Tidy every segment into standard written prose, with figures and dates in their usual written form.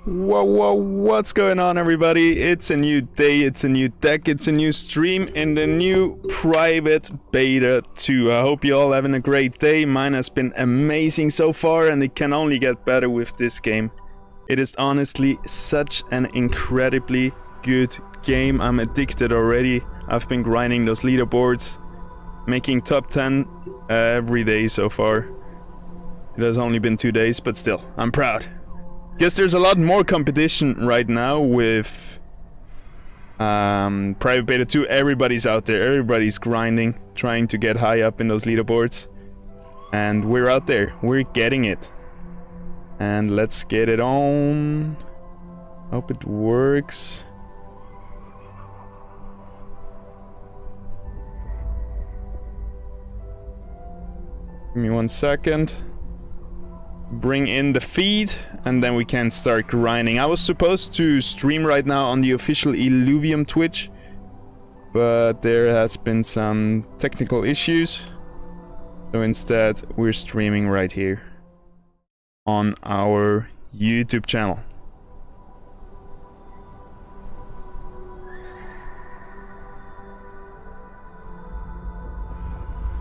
Whoa, what's going on, everybody? It's a new day, it's a new deck, it's a new stream in the new private beta 2. I hope you all having a great day. Mine has been amazing so far, and it can only get better with this game. It is honestly such an incredibly good game. I'm addicted already. I've been grinding those leaderboards, making top 10 every day so far. It has only been 2 days, but still, I'm proud. Guess there's a lot more competition right now with private beta 2. Everybody's out there, everybody's grinding, trying to get high up in those leaderboards. And we're out there, we're getting it. And let's get it on. Hope it works. Give me 1 second. Bring in the feed, and then we can start grinding. I was supposed to stream right now on the official Illuvium Twitch, but there has been some technical issues. So instead, we're streaming right here on our YouTube channel.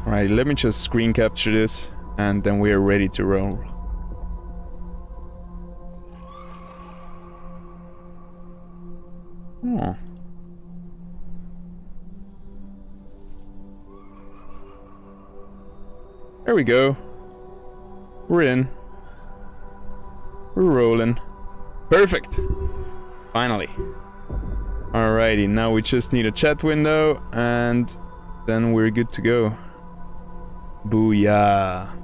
Alright, let me just screen capture this, and then we are ready to roll. Oh. There we go. We're in. We're rolling. Perfect. Finally. Alrighty, now we just need a chat window and then we're good to go. Booyah.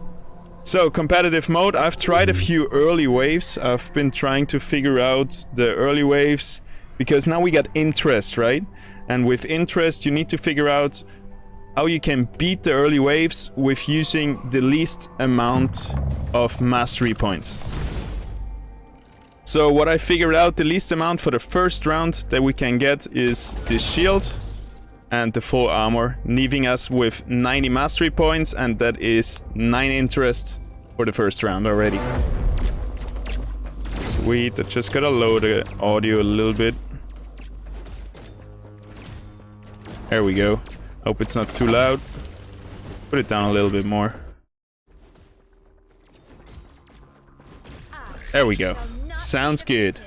So, competitive mode. I've tried a few early waves. I've been trying to figure out the early waves because now we got interest, right? And with interest, you need to figure out how you can beat the early waves with using the least amount of mastery points. So what I figured out, the least amount for the first round that we can get is this shield and the full armor, leaving us with 90 mastery points, and that is 9 interest for the first round already. Sweet, I just gotta load the audio a little bit. There we go. Hope it's not too loud. Put it down a little bit more. There we go. Sounds good.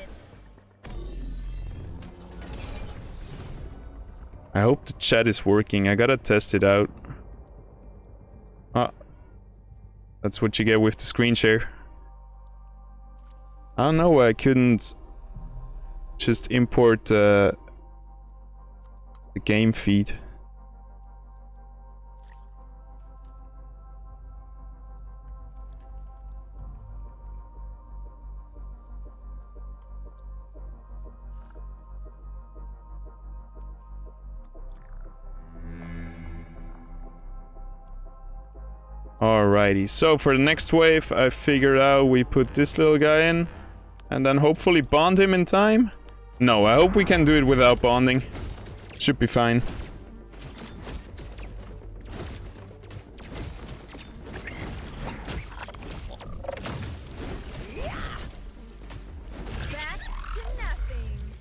I hope the chat is working. I gotta test it out. Ah, that's what you get with the screen share. I don't know why I couldn't just import the game feed. Alrighty, so for the next wave, I figured out we put this little guy in and then hopefully bond him in time. No, I hope we can do it without bonding. Should be fine. Back to nothing.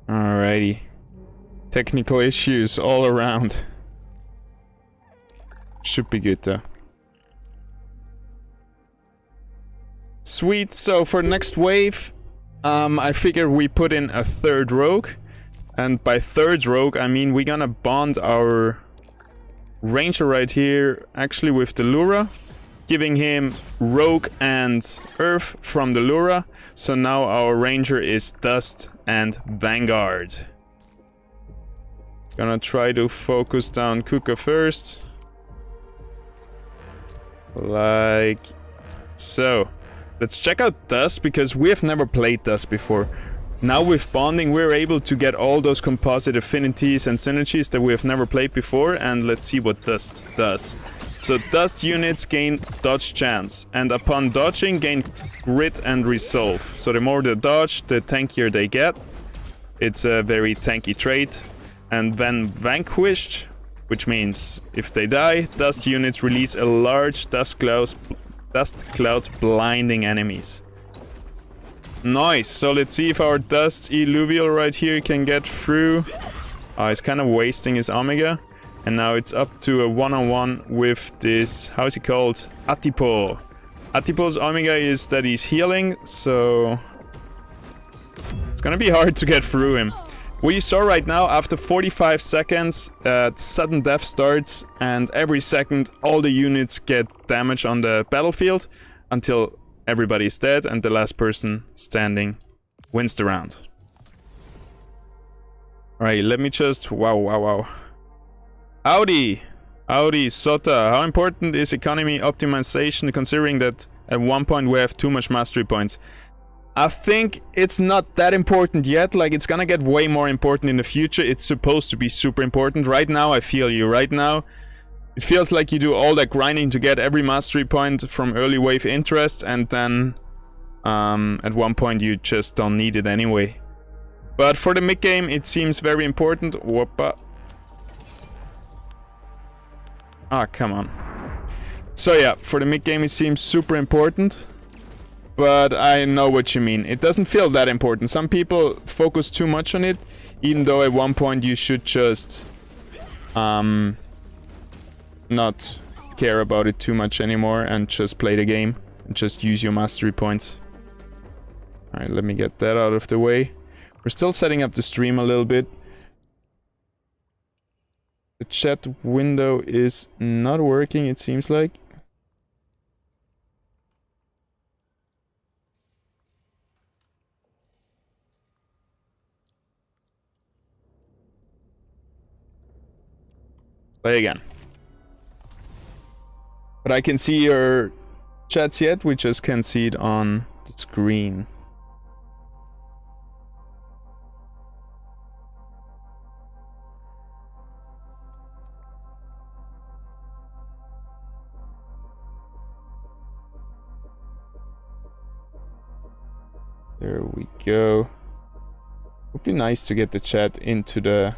Alrighty. Technical issues all around. Should be good though. Sweet, so for next wave, I figure we put in a third rogue. And by third rogue, I mean we're gonna bond our ranger right here, actually with the Lura, giving him rogue and earth from the Lura. So now our ranger is dust and vanguard. Gonna try to focus down Kuka first. Like so. Let's check out Dust, because we have never played Dust before. Now with bonding, we're able to get all those composite affinities and synergies that we have never played before, and let's see what Dust does. So Dust units gain dodge chance, and upon dodging gain grit and resolve. So the more they dodge, the tankier they get. It's a very tanky trait. and then vanquished, which means if they die, dust units release a large dust cloud blinding enemies. Nice. So let's see if our dust Illuvial right here can get through. He's kind of wasting his Omega. And now it's up to a one-on-one with this, how is he called? Atipo. Atipo's Omega is that he's healing, so it's gonna be hard to get through him. What you saw right now, after 45 seconds, sudden death starts, and every second all the units get damage on the battlefield until everybody's dead and the last person standing wins the round. Alright, let me just... Wow. Howdy, Sota. How important is economy optimization considering that at one point we have too much mastery points? I think it's not that important yet. Like, it's gonna get way more important in the future. It's supposed to be super important. Right now, I feel you. Right now, it feels like you do all that grinding to get every mastery point from early wave interest, and then at one point you just don't need it anyway. But for the mid game, it seems very important. Whoopa. Ah, come on. So yeah, for the mid game it seems super important. But I know what you mean. It doesn't feel that important. Some people focus too much on it, even though at one point you should just not care about it too much anymore and just play the game and just use your mastery points. Alright, let me get that out of the way. We're still setting up the stream a little bit. The chat window is not working, it seems like. Play again. But I can see your chats yet, we just can't see it on the screen. There we go. Would be nice to get the chat into the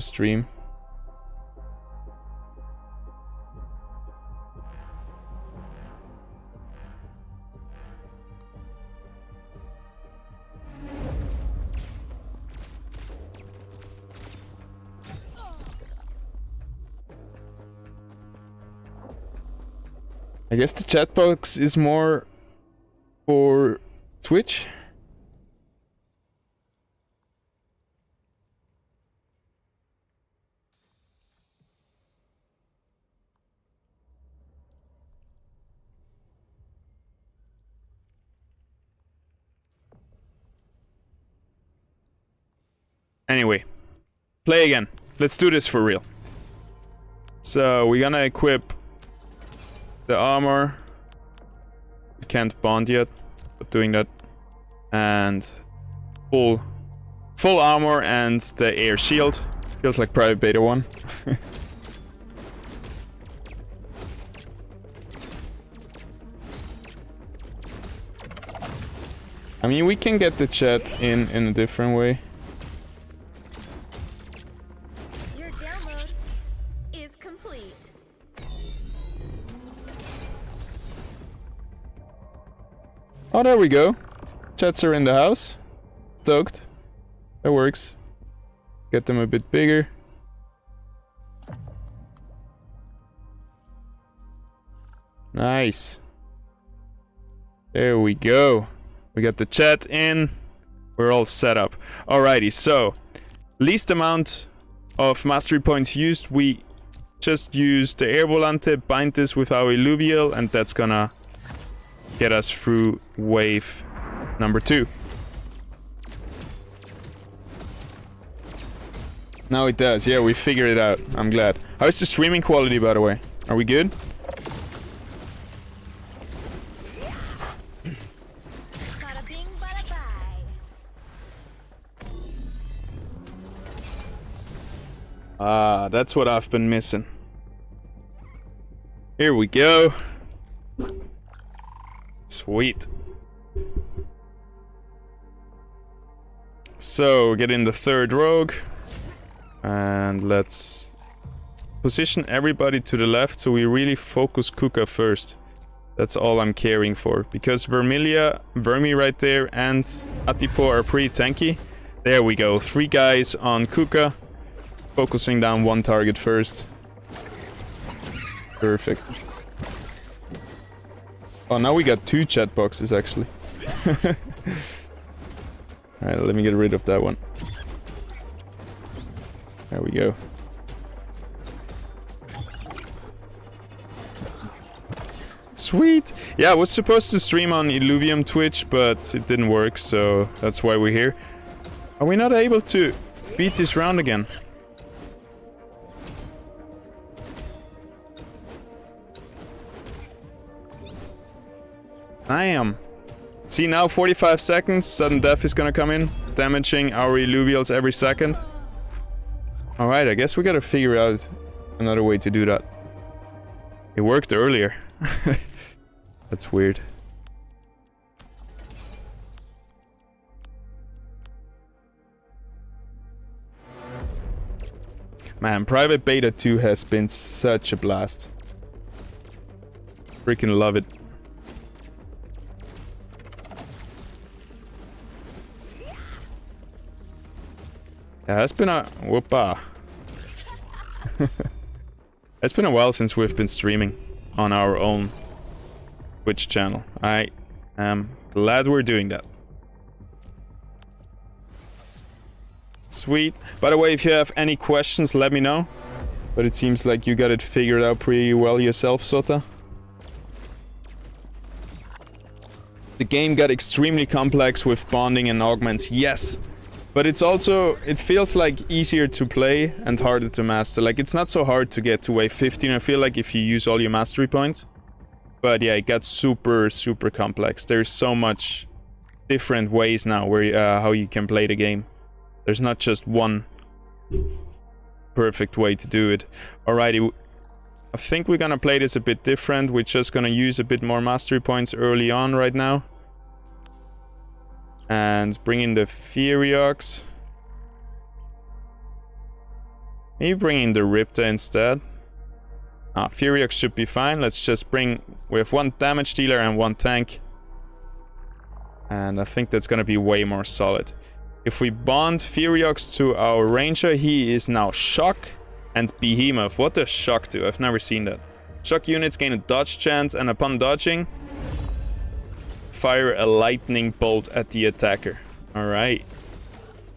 stream. I guess the chat box is more for Twitch. Anyway, play again. Let's do this for real. So we're gonna equip the armor. We can't bond yet, but doing that. And full armor and the air shield. Feels like private beta 1. I mean, we can get the chat in a different way. Your download is complete. Oh, there we go. Chats are in the house. Stoked. That works. Get them a bit bigger. Nice. There we go. We got the chat in. We're all set up. Alrighty, so least amount of mastery points used. We just use the air volante, bind this with our Illuvial, and that's gonna get us through wave number 2. Now it does. Yeah, we figured it out. I'm glad. How's the streaming quality, by the way? Are we good? Bada bing, bada bye. Ah, that's what I've been missing. Here we go. Sweet. So, get in the third rogue. And let's position everybody to the left so we really focus Kuka first. That's all I'm caring for. Because Vermi right there, and Atipo are pretty tanky. There we go. 3 guys on Kuka. Focusing down one target first. Perfect. Oh, now we got 2 chat boxes actually. Alright, let me get rid of that one. There we go. Sweet! Yeah, I was supposed to stream on Illuvium Twitch, but it didn't work, so that's why we're here. Are we not able to beat this round again? I am. See now, 45 seconds, sudden death is gonna come in, damaging our Illuvials every second. Alright, I guess we gotta figure out another way to do that. It worked earlier. That's weird. Man, Private Beta 2 has been such a blast. Freaking love it. Yeah, it's been a... Whoopa. It's been a while since we've been streaming on our own Twitch channel. I am glad we're doing that. Sweet. By the way, if you have any questions, let me know. But it seems like you got it figured out pretty well yourself, Sota. The game got extremely complex with bonding and augments, yes. But it's also, it feels like easier to play and harder to master. Like, it's not so hard to get to wave 15, I feel like, if you use all your mastery points. But yeah, it got super, super complex. There's so much different ways now where how you can play the game. There's not just one perfect way to do it. Alrighty, I think we're gonna play this a bit different. We're just gonna use a bit more mastery points early on right now. And bring in the Furiox. Maybe bring in the Ripta instead. Furiox should be fine. Let's just bring... We have 1 damage dealer and 1 tank. And I think that's gonna be way more solid. If we bond Furiox to our Ranger, he is now Shock and Behemoth. What does Shock do? I've never seen that. Shock units gain a dodge chance, and upon dodging, fire a lightning bolt at the attacker. Alright.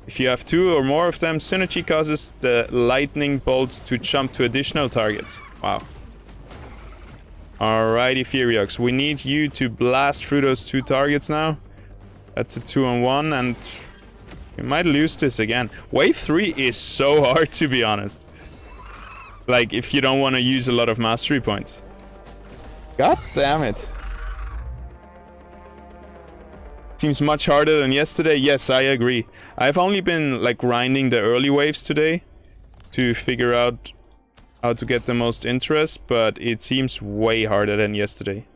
If you have 2 or more of them, synergy causes the lightning bolt to jump to additional targets. Wow. Alrighty, Furiox. We need you to blast through those 2 targets now. That's a 2-on-1, and we might lose this again. Wave 3 is so hard, to be honest. Like, if you don't want to use a lot of mastery points. God damn it. Seems much harder than yesterday. Yes, I agree. I've only been like grinding the early waves today to figure out how to get the most interest, but it seems way harder than yesterday.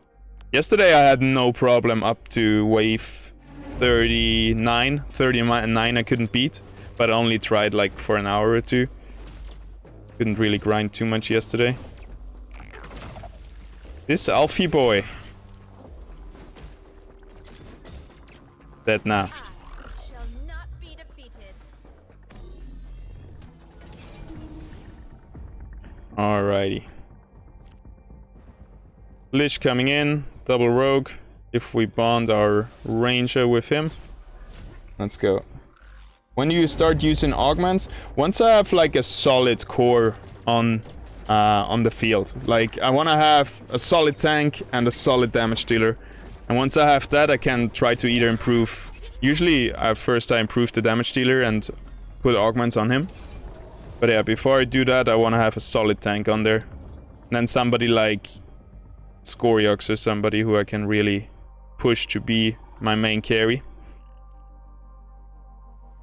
Yesterday I had no problem up to wave 39 I couldn't beat, but I only tried like for an hour or 2. Couldn't really grind too much yesterday. This Alfie boy. Dead now. Shall not be defeated. Alrighty. Lich coming in, double rogue. If we bond our ranger with him. Let's go. When do you start using augments? Once I have like a solid core on the field. Like, I want to have a solid tank and a solid damage dealer. And once I have that, I can try to either improve... Usually, first I improve the damage dealer and put augments on him. But yeah, before I do that, I want to have a solid tank on there. And then somebody like Scoriox or somebody who I can really push to be my main carry.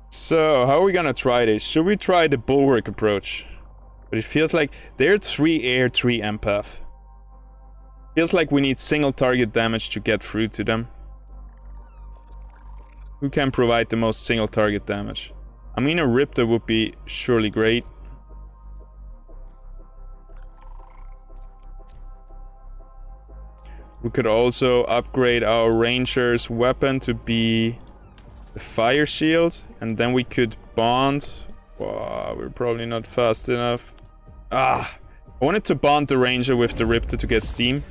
So, how are we gonna try this? Should we try the Bulwark approach? But it feels like they're 3 air, 3 empath. Feels like we need single target damage to get through to them. Who can provide the most single target damage? I mean, a Ripta would be surely great. We could also upgrade our ranger's weapon to be the fire shield, and then we could bond. Wow, we're probably not fast enough. Ah, I wanted to bond the ranger with the Riptor to get steam.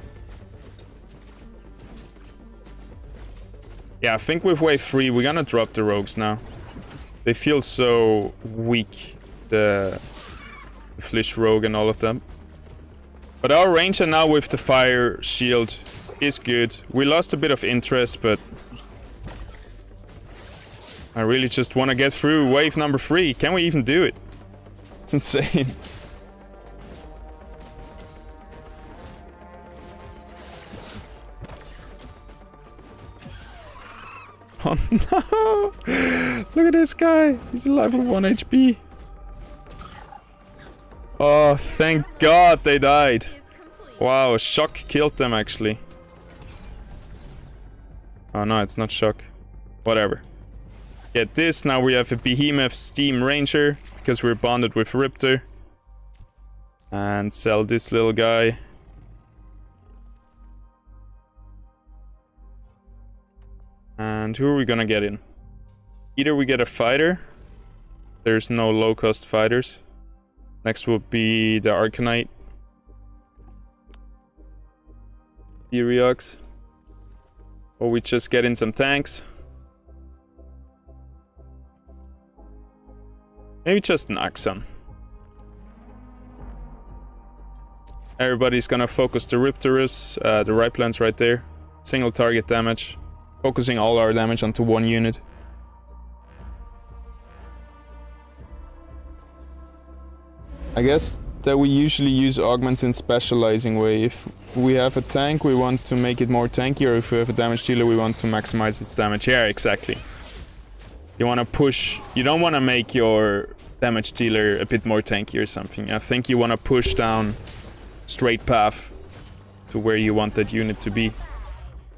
Yeah, I think with wave 3 we're gonna drop the rogues now. They feel so weak, the Flish rogue and all of them. But our ranger now with the fire shield is good. We lost a bit of interest, but I really just want to get through wave number 3. Can we even do it? It's insane. Oh no! Look at this guy. He's alive with 1 HP. Oh, thank God they died. Wow, shock killed them actually. Oh no, it's not shock. Whatever. Get this, now we have a Behemoth Steam Ranger, because we're bonded with Riptor. And sell this little guy. And who are we gonna get in? Either we get a fighter. There's no low-cost fighters. Next will be the Arcanite. Eriox. Or we just get in some tanks. Maybe just an Axon. Everybody's gonna focus the Riptorus, the right plants right there. Single target damage. Focusing all our damage onto one unit. I guess that we usually use augments in specializing way. If we have a tank, we want to make it more tanky, or if we have a damage dealer, we want to maximize its damage. Yeah, exactly. You want to push, you don't want to make your damage dealer a bit more tanky or something. I think you want to push down straight path to where you want that unit to be.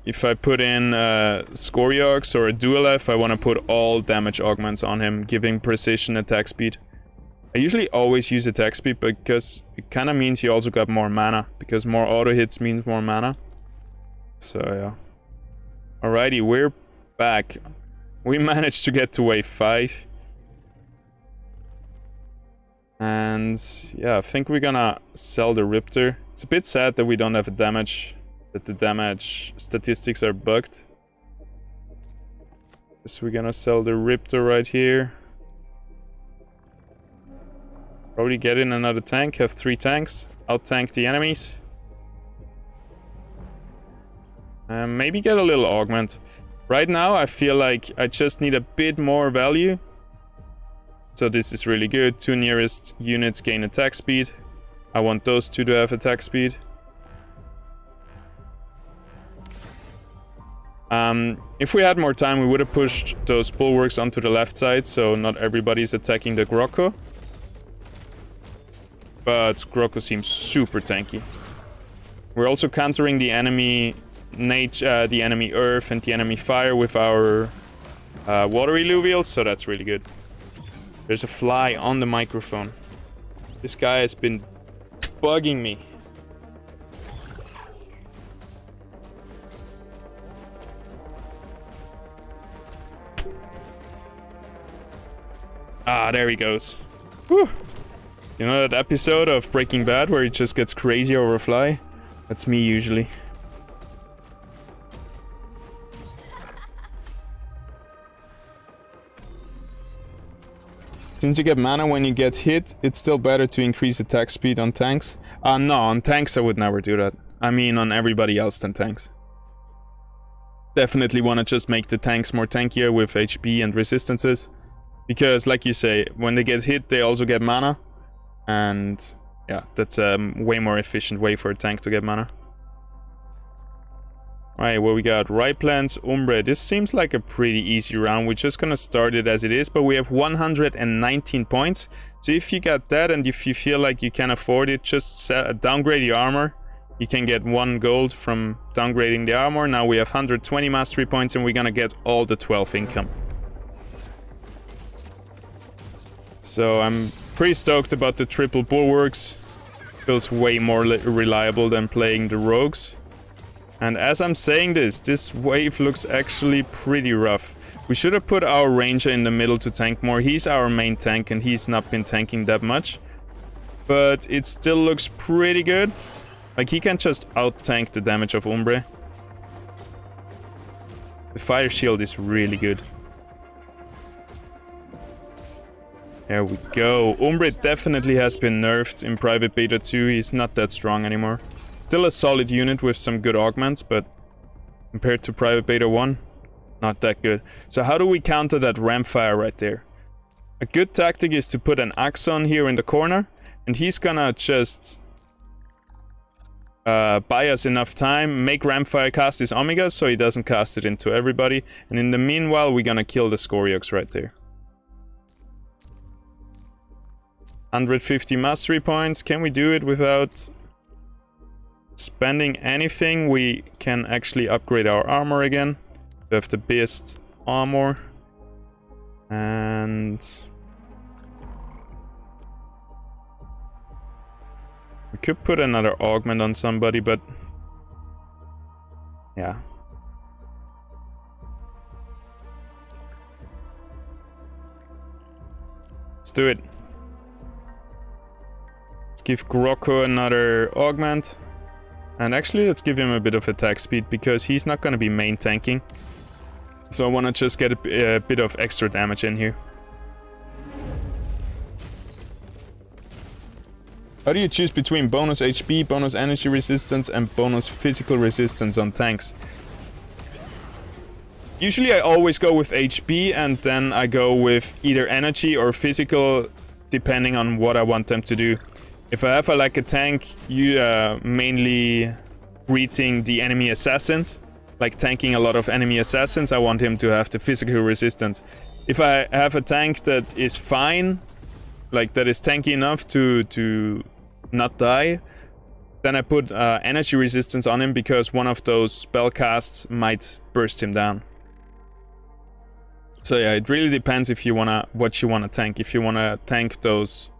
If I put in Scoriox or a Dual F, I want to put all damage augments on him, giving precision, attack speed. I usually always use attack speed because it kind of means you also got more mana, because more auto hits means more mana. So yeah. Alrighty, we're back. We managed to get to wave 5. And yeah, I think we're gonna sell the Riptor. It's a bit sad that we don't have a damage, that the damage statistics are bugged. So we're gonna sell the Riptor right here. Probably get in another tank, have 3 tanks, out-tank the enemies. And maybe get a little augment. Right now I feel like I just need a bit more value. So this is really good. 2 nearest units gain attack speed. I want those 2 to have attack speed. If we had more time, we would have pushed those bulwarks onto the left side, so not everybody's attacking the Grocco. But Grocco seems super tanky. We're also countering the enemy the enemy earth and the enemy fire with our water Illuvials, so that's really good. There's a fly on the microphone. This guy has been bugging me. Ah, there he goes. Whew. You know that episode of Breaking Bad where he just gets crazy over a fly? That's me usually. Since you get mana when you get hit, it's still better to increase attack speed on tanks. No, on tanks I would never do that. I mean on everybody else than tanks. Definitely want to just make the tanks more tankier with HP and resistances. Because like you say, when they get hit they also get mana. And yeah, that's a way more efficient way for a tank to get mana. Alright, well we got right plants, Umbre. This seems like a pretty easy round. We're just gonna start it as it is, but we have 119 points. So if you got that and if you feel like you can afford it, just downgrade your armor. You can get 1 gold from downgrading the armor. Now we have 120 mastery points and we're gonna get all the 12 income. So I'm pretty stoked about the triple bulwarks. Feels way more reliable than playing the rogues. And as I'm saying this wave looks actually pretty rough. We should have put our ranger in the middle to tank more. He's our main tank and he's not been tanking that much. But it still looks pretty good. Like, he can just out-tank the damage of Umbre. The fire shield is really good. There we go. Umbre definitely has been nerfed in Private Beta 2. He's not that strong anymore. Still a solid unit with some good augments, but compared to Private Beta 1, not that good. So how do we counter that ramp fire right there? A good tactic is to put an Axon here in the corner, and he's gonna just buy us enough time, make Rampfire cast his Omega so he doesn't cast it into everybody, and in the meanwhile we're gonna kill the Scoriox right there. 150 mastery points. Can we do it without spending anything? We can actually upgrade our armor again. We have the best armor. And we could put another augment on somebody, but yeah. Let's do it. Let's give Grocko another augment. And actually, let's give him a bit of attack speed, because he's not going to be main tanking. So I want to just get a bit of extra damage in here. How do you choose between bonus HP, bonus energy resistance, and bonus physical resistance on tanks? Usually I always go with HP, and then I go with either energy or physical, depending on what I want them to do. If I have like a tank, mainly greeting the enemy assassins, like tanking a lot of enemy assassins, I want him to have the physical resistance. If I have a tank that is fine, like that is tanky enough to not die, then I put energy resistance on him, because one of those spell casts might burst him down. So yeah, it really depends if you what you wanna tank. If you wanna tank those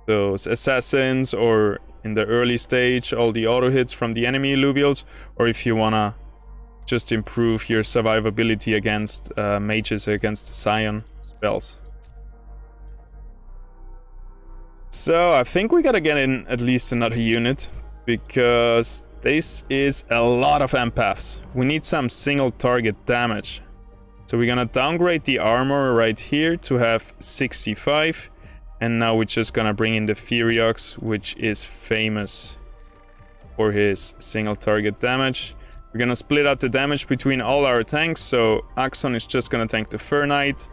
assassins, or in the early stage all the auto hits from the enemy Illuvials, or if you wanna just improve your survivability against mages, against Scion spells. So I think we gotta get in at least another unit, because this is a lot of empaths. We need some single target damage. So we're gonna downgrade the armor right here to have 65. And now we're just gonna bring in the Furiox, which is famous for his single target damage. We're gonna split out the damage between all our tanks. So Axon is just gonna tank the Fur Knight.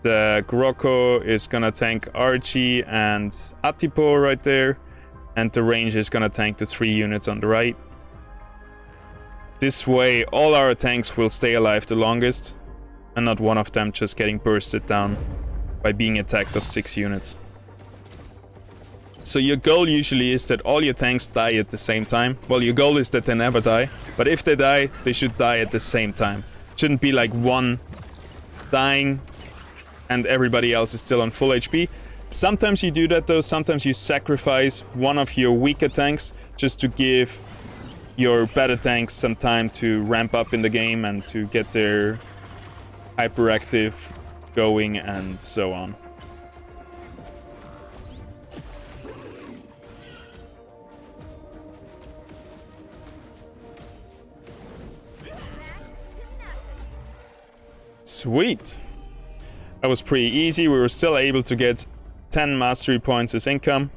The Grocko is gonna tank Archie and Atipo right there. And the range is gonna tank the 3 units on the right. This way all our tanks will stay alive the longest, and not one of them just getting bursted down by being attacked of 6 units. So your goal usually is that all your tanks die at the same time. Well, your goal is that they never die, but if they die, they should die at the same time. It shouldn't be like one dying and everybody else is still on full HP. Sometimes you do that though, sometimes you sacrifice one of your weaker tanks just to give your better tanks some time to ramp up in the game and to get their hyperactive going and so on. Sweet. That was pretty easy. We were still able to get 10 mastery points as income.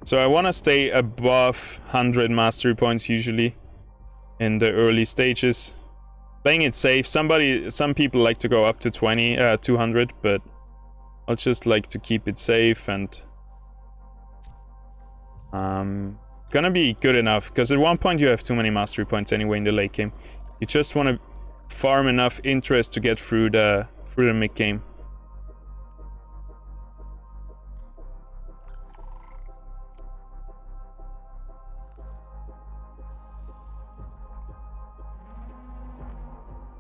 So I want to stay above 100 mastery points usually in the early stages. Playing it safe. Some people like to go up to 200, but I'll just like to keep it safe, and it's gonna be good enough, because at one point you have too many mastery points anyway in the late game. You just want to farm enough interest to get through the mid game.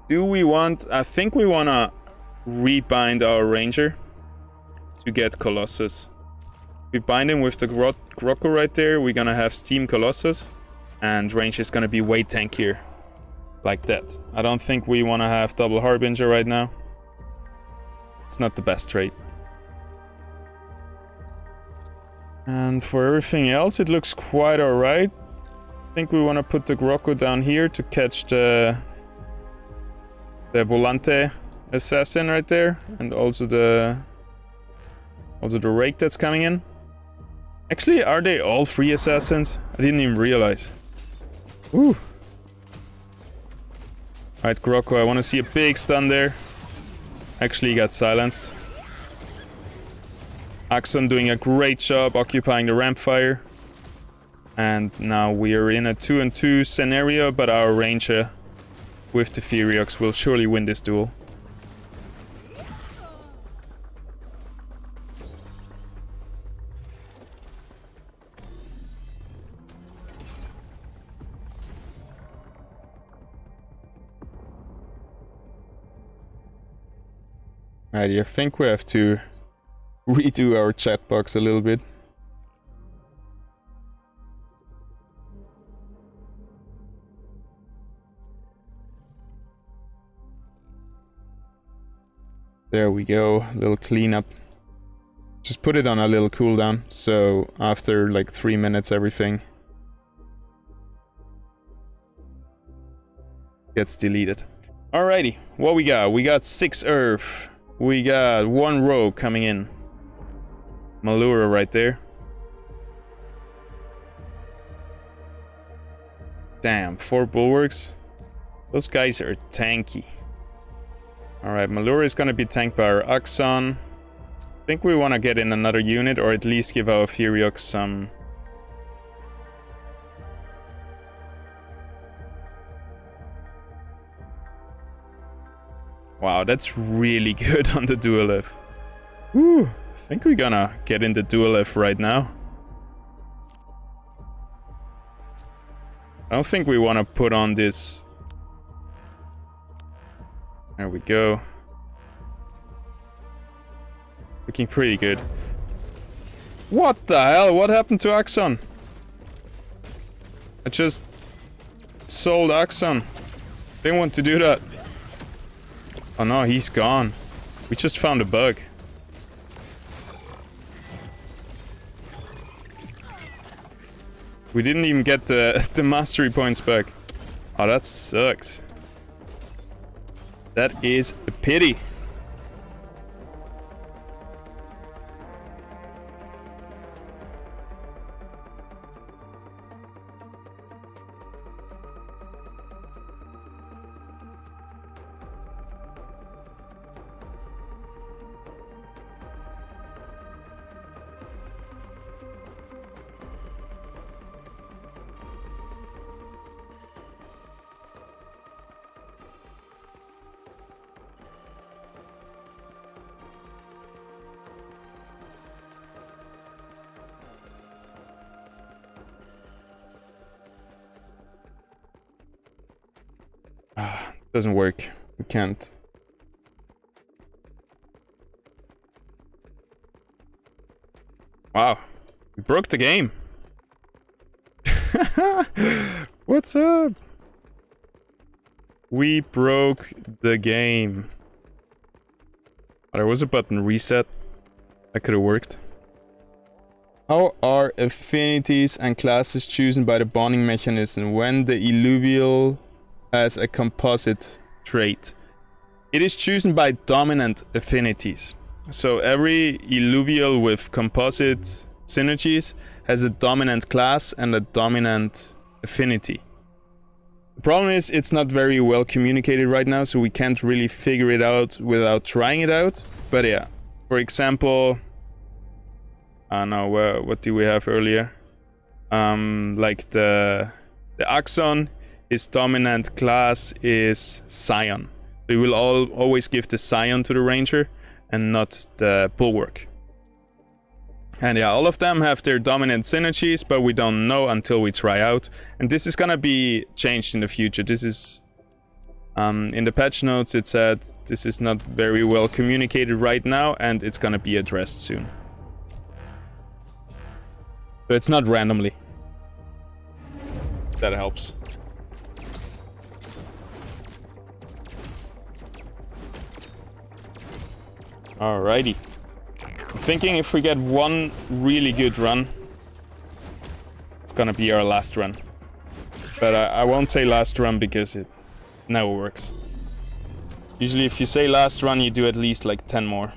Do we want... I think we want to rebind our ranger to get Colossus. We bind him with the Grocko right there. We're gonna have Steam Colossus. and range is gonna be way tankier. Like that. I don't think we want to have double Harbinger right now. It's not the best trade. And for everything else, it looks quite alright. I think we want to put the Grocco down here to catch the Volante assassin right there, and also the rake that's coming in. Actually, are they all 3 assassins? I didn't even realize. Ooh. Alright, Grocco, I want to see a big stun there. Actually, he got silenced. Axon doing a great job occupying the ramp fire. And now we are in a 2-on-2 scenario, but our ranger with the Furiox will surely win this duel. Alrighty, I think we have to redo our chat box a little bit. There we go, little cleanup. Just put it on a little cooldown, so after like 3 minutes everything gets deleted. Alrighty, what we got? We got 6 Earth. We got 1 rogue coming in. Malura right there. Damn, 4 bulwarks. Those guys are tanky. Alright, Malura is gonna be tanked by our Axon. I think we want to get in another unit, or at least give our Furiox some... Wow, that's really good on the Duelif. Woo! I think we're gonna get in the Duelif right now. I don't think we want to put on this... There we go. Looking pretty good. What the hell? What happened to Axon? I just sold Axon. Didn't want to do that. Oh no, he's gone. We just found a bug. We didn't even get the mastery points back. Oh, that sucks. That is a pity. Doesn't work. We can't. Wow. We broke the game. What's up? We broke the game. Oh, there was a button reset. That could have worked. How are affinities and classes chosen by the bonding mechanism when the Illuvial as a composite trait? It is chosen by dominant affinities. So every Illuvial with composite synergies has a dominant class and a dominant affinity. The problem is it's not very well communicated right now, so we can't really figure it out without trying it out. But yeah, for example, I don't know, what did we have earlier? Like the Axon, his dominant class is Scion. We will always give the Scion to the Ranger and not the Bulwark. And yeah, all of them have their dominant synergies, but we don't know until we try out. And this is gonna be changed in the future. This is... in the patch notes it said this is not very well communicated right now, and it's gonna be addressed soon. So it's not randomly. That helps. Alrighty. I'm thinking if we get one really good run, it's gonna be our last run. But I won't say last run because it never works. Usually if you say last run, you do at least like 10 more.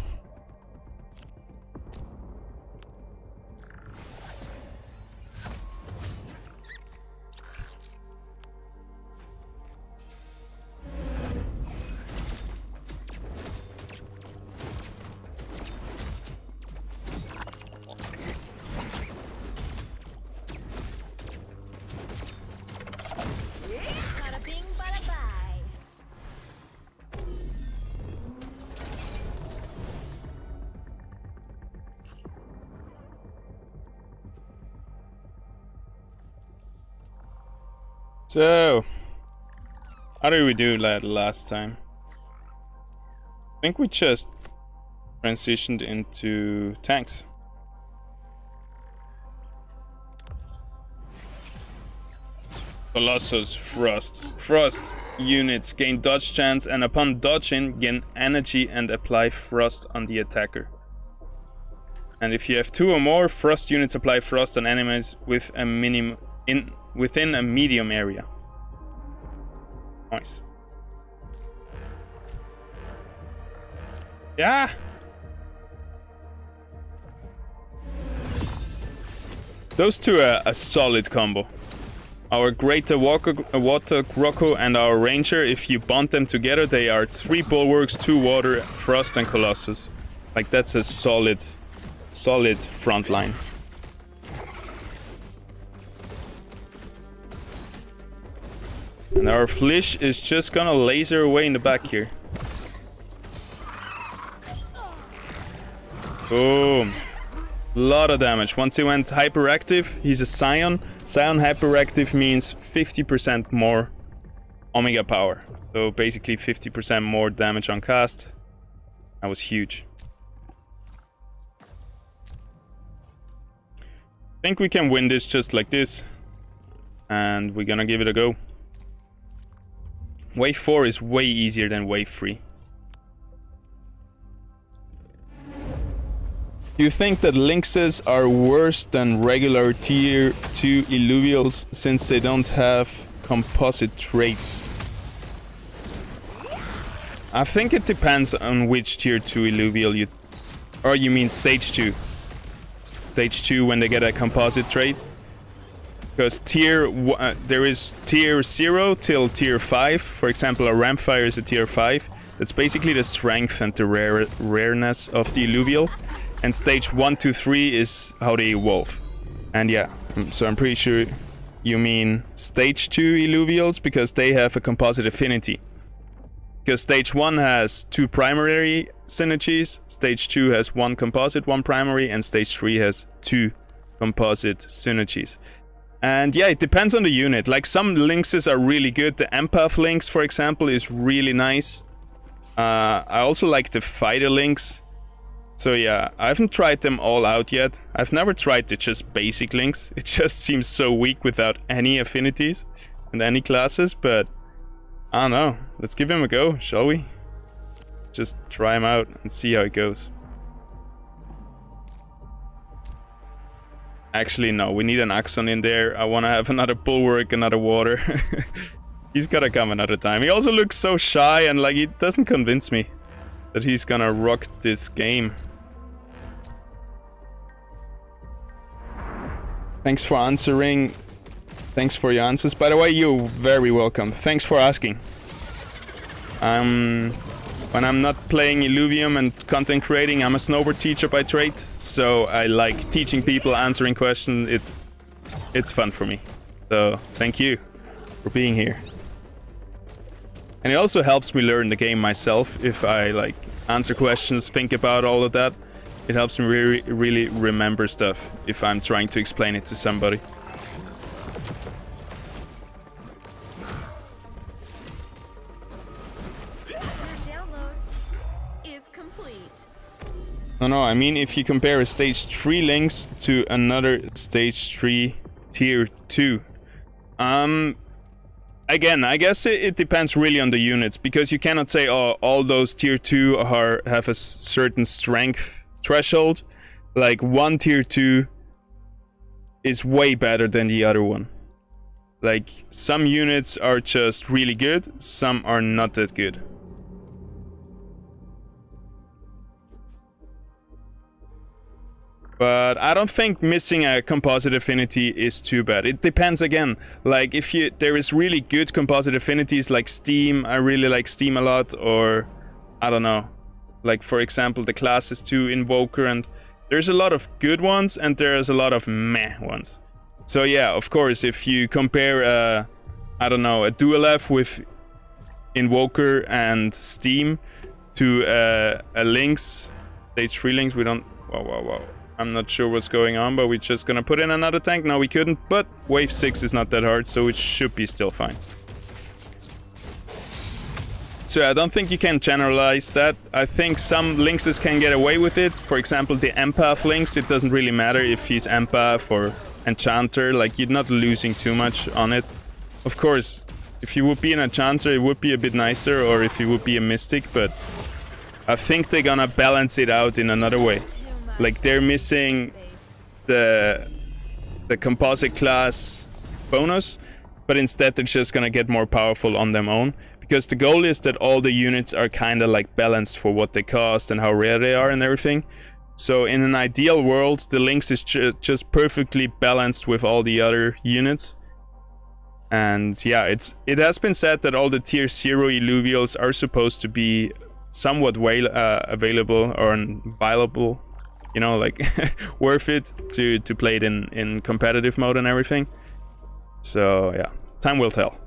Bada bing, bada bye. So, how did we do that last time? I think we just transitioned into tanks. Colossus Frost. Frost units gain dodge chance and upon dodging gain energy and apply frost on the attacker. And if you have 2 or more, frost units apply frost on enemies with a within a medium area. Nice. Yeah. Those two are a solid combo. Our Greater Water Grocko and our Ranger, if you bond them together, they are 3 Bulwarks, 2 Water, Frost and Colossus. Like, that's a solid front line. And our Flish is just gonna laser away in the back here. Boom. Lot of damage. Once he went hyperactive, he's a Scion. Scion hyperactive means 50% more Omega power. So basically 50% more damage on cast. That was huge. I think we can win this just like this. And we're gonna give it a go. Wave 4 is way easier than wave 3. Do you think that Lynxes are worse than regular tier 2 Illuvials since they don't have composite traits? I think it depends on which tier 2 Illuvial you... Or you mean stage 2. Stage 2 when they get a composite trait. Because there is tier 0 till tier 5. For example, a Rampfire is a tier 5. That's basically the strength and the rareness of the Illuvial. And stage 1 to 3 is how they evolve. And yeah, so I'm pretty sure you mean stage 2 Illuvials because they have a composite affinity. Because stage 1 has 2 primary synergies, stage 2 has 1 composite, 1 primary, and stage 3 has 2 composite synergies. And yeah, it depends on the unit. Like some Lynxes are really good. The Empath Lynx, for example, is really nice. I also like the Fighter Lynx. So yeah, I haven't tried them all out yet. I've never tried the just basic Lynx. It just seems so weak without any affinities and any classes, but I don't know. Let's give him a go, shall we? Just try him out and see how it goes. Actually, no, we need an Axon in there. I want to have another Bulwark, another Water. He's gotta come another time. He also looks so shy and like he doesn't convince me that he's gonna rock this game. Thanks for answering. Thanks for your answers. By the way, you're very welcome. Thanks for asking. When I'm not playing Illuvium and content creating, I'm a snowboard teacher by trade. So I like teaching people, answering questions. It's fun for me. So thank you for being here. And it also helps me learn the game myself. If I like answer questions, think about all of that, it helps me really remember stuff if I'm trying to explain it to somebody. Your download is complete. No, I mean if you compare a stage 3 Lynx to another stage 3 tier 2. Again, I guess it depends really on the units, because you cannot say, oh, all those tier 2 have a certain strength threshold. Like, one tier 2 is way better than the other one. Like, some units are just really good, some are not that good. But I don't think missing a composite affinity is too bad. It depends again. Like, if there is really good composite affinities like Steam, I really like Steam a lot, or I don't know. Like, for example, the classes 2 Invoker, and there's a lot of good ones and there's a lot of meh ones. So yeah, of course, if you compare I don't know, a Dual F with Invoker and Steam to a Lynx, stage 3 Lynx, we don't... Wow. I'm not sure what's going on, but we're just gonna put in another tank. No, we couldn't, but wave 6 is not that hard, so it should be still fine. So I don't think you can generalize that. I think some Lynxes can get away with it. For example, the Empath Lynx, it doesn't really matter if he's Empath or Enchanter, like, you're not losing too much on it. Of course, if you would be an Enchanter, it would be a bit nicer, or if you would be a Mystic, but I think they're gonna balance it out in another way. Like, they're missing the composite class bonus, but instead they're just gonna get more powerful on their own. Because the goal is that all the units are kinda like balanced for what they cost and how rare they are and everything. So in an ideal world, the Lynx is just perfectly balanced with all the other units. And yeah, it has been said that all the tier 0 Illuvials are supposed to be somewhat available or viable. You know, like, worth it to play it in competitive mode and everything. So, yeah, time will tell.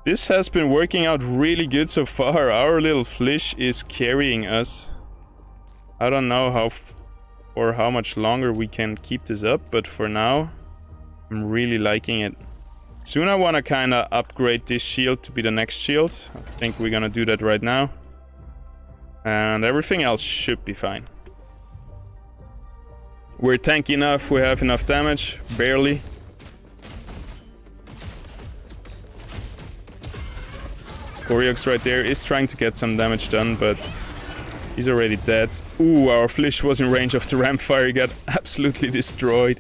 This has been working out really good so far. Our little Flish is carrying us. I don't know how much longer we can keep this up, but for now, I'm really liking it. Soon I want to kind of upgrade this shield to be the next shield. I think we're gonna do that right now. And everything else should be fine. We're tanky enough, we have enough damage, barely. Scoriox right there is trying to get some damage done, but he's already dead. Ooh, our Flish was in range of the Ramfire, he got absolutely destroyed.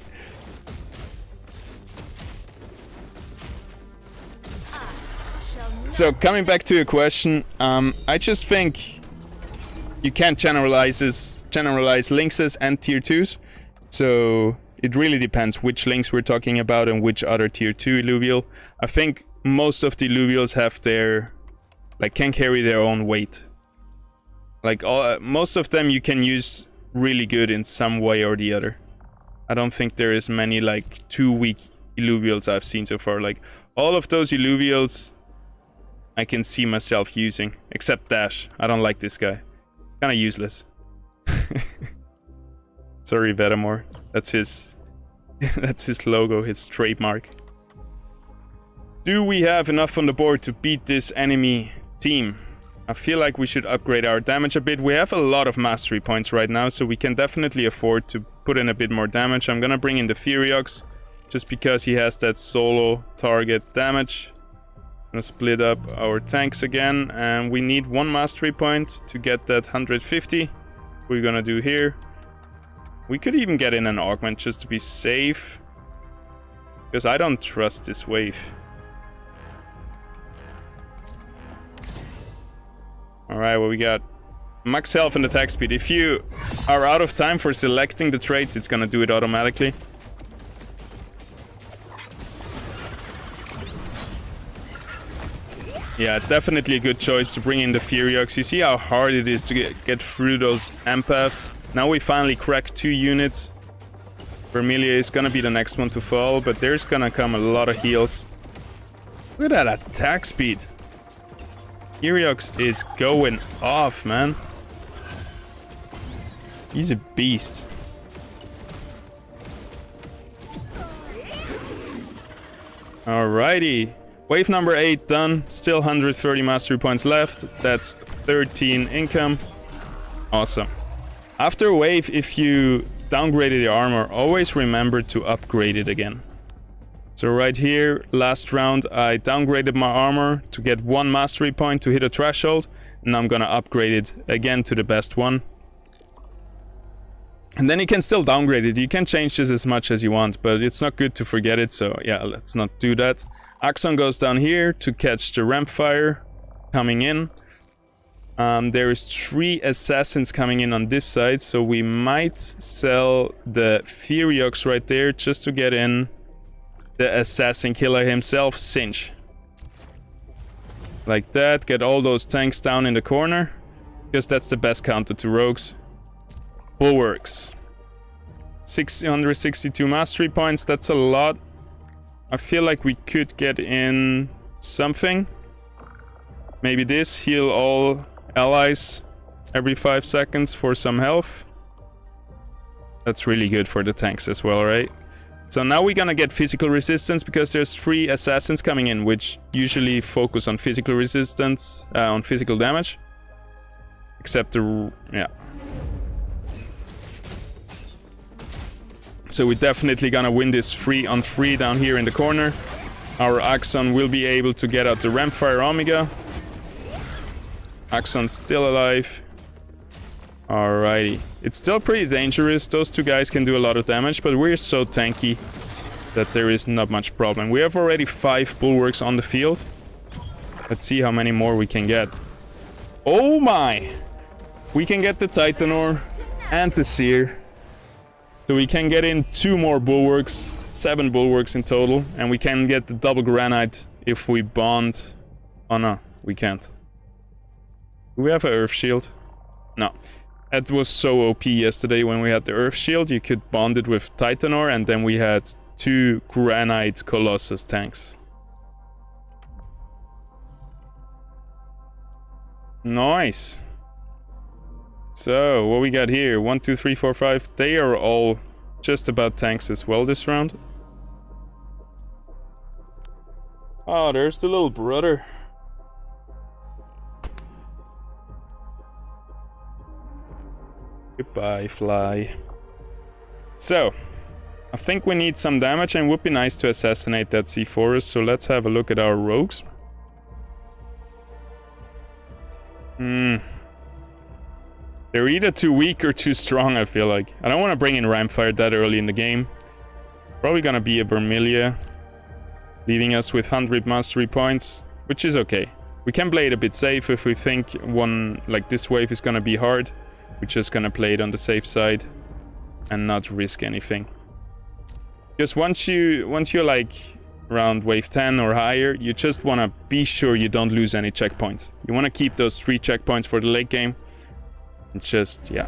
So coming back to your question, I just think you can't generalize Lynxes and tier 2s. So it really depends which Lynx we're talking about and which other tier 2 Illuvial. I think most of the Illuvials have can carry their own weight. Like, most of them you can use really good in some way or the other. I don't think there is many like 2 weak Illuvials I've seen so far. Like, all of those Illuvials I can see myself using, except Dash. I don't like this guy. Kinda useless. Sorry, Vetamore. That's his logo, his trademark. Do we have enough on the board to beat this enemy team? I feel like we should upgrade our damage a bit. We have a lot of mastery points right now, so we can definitely afford to put in a bit more damage. I'm gonna bring in the Furiox, just because he has that solo target damage. Gonna split up our tanks again, and we need 1 mastery point to get that 150. We're gonna do here. We could even get in an augment just to be safe, because I don't trust this wave. Alright, well, we got max health and attack speed. If you are out of time for selecting the traits, it's gonna do it automatically. Yeah, definitely a good choice to bring in the Furiox. You see how hard it is to get through those empaths. Now we finally cracked 2 units. Vermilia is gonna be the next one to fall, but there's gonna come a lot of heals. Look at that attack speed. Furiox is going off, man. He's a beast. Alrighty. Wave number 8 done. Still 130 mastery points left. That's 13 income. Awesome. After a wave, if you downgraded your armor, always remember to upgrade it again. So right here, last round, I downgraded my armor to get 1 mastery point to hit a threshold. And I'm gonna upgrade it again to the best one. And then you can still downgrade it. You can change this as much as you want, but it's not good to forget it. So yeah, let's not do that. Axon goes down here to catch the ramp fire coming in. There is 3 assassins coming in on this side, so we might sell the Furiox right there just to get in the assassin killer himself, Cinch. Like that, get all those tanks down in the corner, because that's the best counter to rogues. Bulwarks. 662 mastery points, that's a lot. I feel like we could get in something. Maybe this, heal all allies every 5 seconds for some health. That's really good for the tanks as well, right? So now we're gonna get physical resistance because there's 3 assassins coming in, which usually focus on physical resistance, on physical damage. Except the... yeah. So we're definitely gonna win this 3-on-3 down here in the corner. Our Axon will be able to get out the Rampfire Omega. Axon's still alive. Alrighty. It's still pretty dangerous. Those 2 guys can do a lot of damage, but we're so tanky that there is not much problem. We have already 5 bulwarks on the field. Let's see how many more we can get. Oh my! We can get the Titanor and the Seer. So we can get in 2 more bulwarks, 7 bulwarks in total, and we can get the double granite if we bond. Oh no, we can't. Do we have an Earth Shield? No. It was so OP yesterday when we had the Earth Shield. You could bond it with Titanor, and then we had 2 Granite Colossus tanks. Nice. So, what we got here? 1, 2, 3, 4, 5. They are all just about tanks as well this round. Oh, there's the little brother. Goodbye, fly. So, I think we need some damage and it would be nice to assassinate that Sea Forest, so let's have a look at our rogues. They're either too weak or too strong, I feel like. I don't want to bring in Rampfire that early in the game. Probably gonna be a Vermilia, leaving us with 100 mastery points, which is okay. We can play it a bit safe if we think one, like this wave is gonna be hard. We're just gonna play it on the safe side and not risk anything. Because once you're like around wave 10 or higher, you just wanna be sure you don't lose any checkpoints. You wanna keep those 3 checkpoints for the late game. And just, yeah.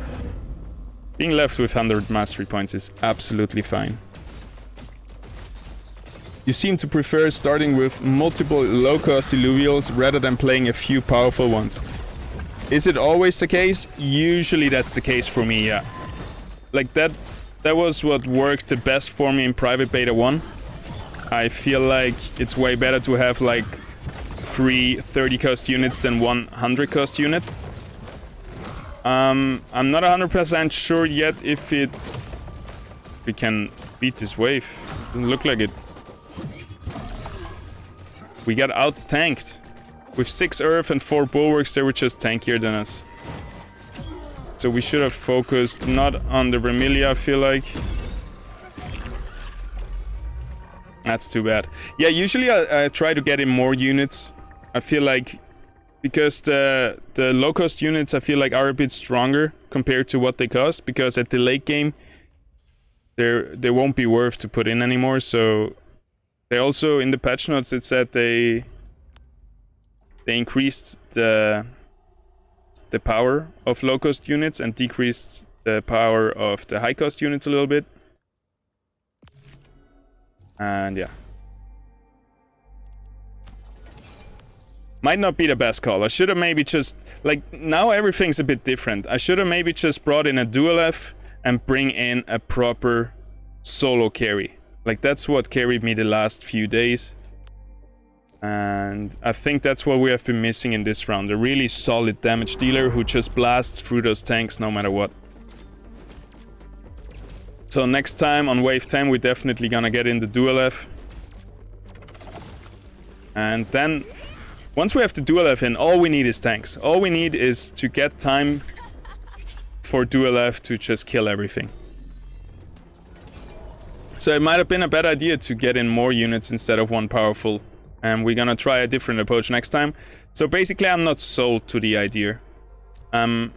Being left with 100 mastery points is absolutely fine. You seem to prefer starting with multiple low-cost Illuvials rather than playing a few powerful ones. Is it always the case? Usually that's the case for me, yeah. Like that was what worked the best for me in Private Beta 1. I feel like it's way better to have like 3 30-cost units than 100 cost unit. I'm not 100% sure yet if we can beat this wave. Doesn't look like it. We got out-tanked. With 6 Earth and 4 Bulwarks, they were just tankier than us. So we should have focused not on the Vermilia, I feel like. That's too bad. Yeah, usually I try to get in more units. I feel like... because the low-cost units, I feel like, are a bit stronger compared to what they cost. Because at the late game, they won't be worth to put in anymore. So they also, in the patch notes, it said they increased the power of low-cost units and decreased the power of the high-cost units a little bit. And yeah. Might not be the best call. I should have maybe just... like, now everything's a bit different. I should have maybe just brought in a dual F and bring in a proper solo carry. Like, that's what carried me the last few days. And I think that's what we have been missing in this round. A really solid damage dealer who just blasts through those tanks no matter what. So next time on wave 10 we're definitely gonna get in the dual F. And then, once we have the dual F in, all we need is tanks. All we need is to get time for dual F to just kill everything. So it might have been a bad idea to get in more units instead of one powerful. And we're gonna try a different approach next time. So basically I'm not sold to the idea. I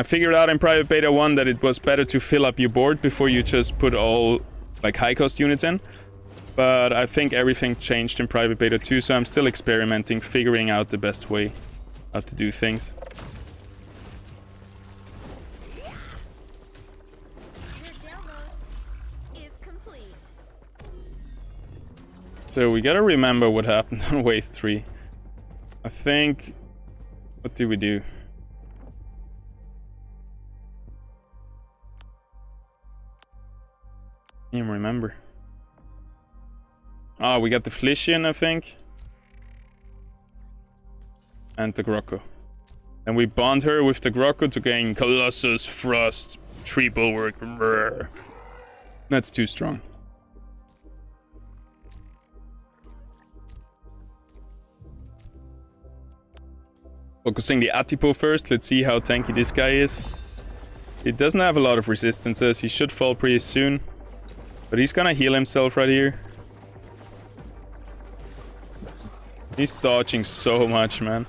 figured out in Private Beta 1 that it was better to fill up your board before you just put all like high cost units in. But I think everything changed in Private Beta 2, so I'm still experimenting, figuring out the best way how to do things. Your download is complete. So we gotta remember what happened on wave 3. I think... What did we do? I can't remember. Oh, we got the Flishian, I think. And the Grocco. And we bond her with the Grocco to gain Colossus, Frost, Triple Work. Brr. That's too strong. Focusing the Atipo first, let's see how tanky this guy is. He doesn't have a lot of resistances, he should fall pretty soon. But he's gonna heal himself right here. He's dodging so much, man.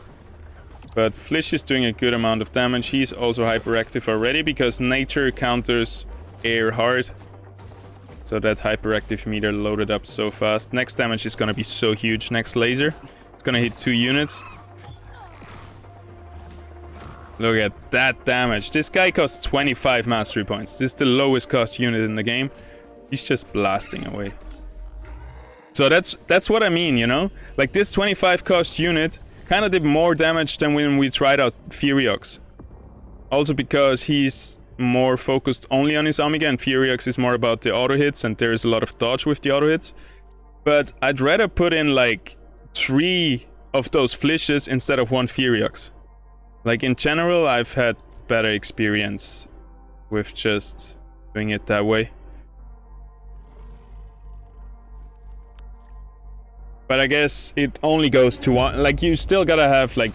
But Flish is doing a good amount of damage. He's also hyperactive already because nature counters air hard. So that hyperactive meter loaded up so fast. Next damage is gonna be so huge. Next laser. It's gonna hit 2 units. Look at that damage. This guy costs 25 mastery points. This is the lowest cost unit in the game. He's just blasting away. So that's what I mean, you know? Like this 25 cost unit kind of did more damage than when we tried out Furiox. Also because he's more focused only on his Omega and Furiox is more about the auto hits and there's a lot of dodge with the auto hits. But I'd rather put in like 3 of those Flishes instead of 1 Furiox. Like in general, I've had better experience with just doing it that way. But I guess it only goes to one. Like you still gotta have like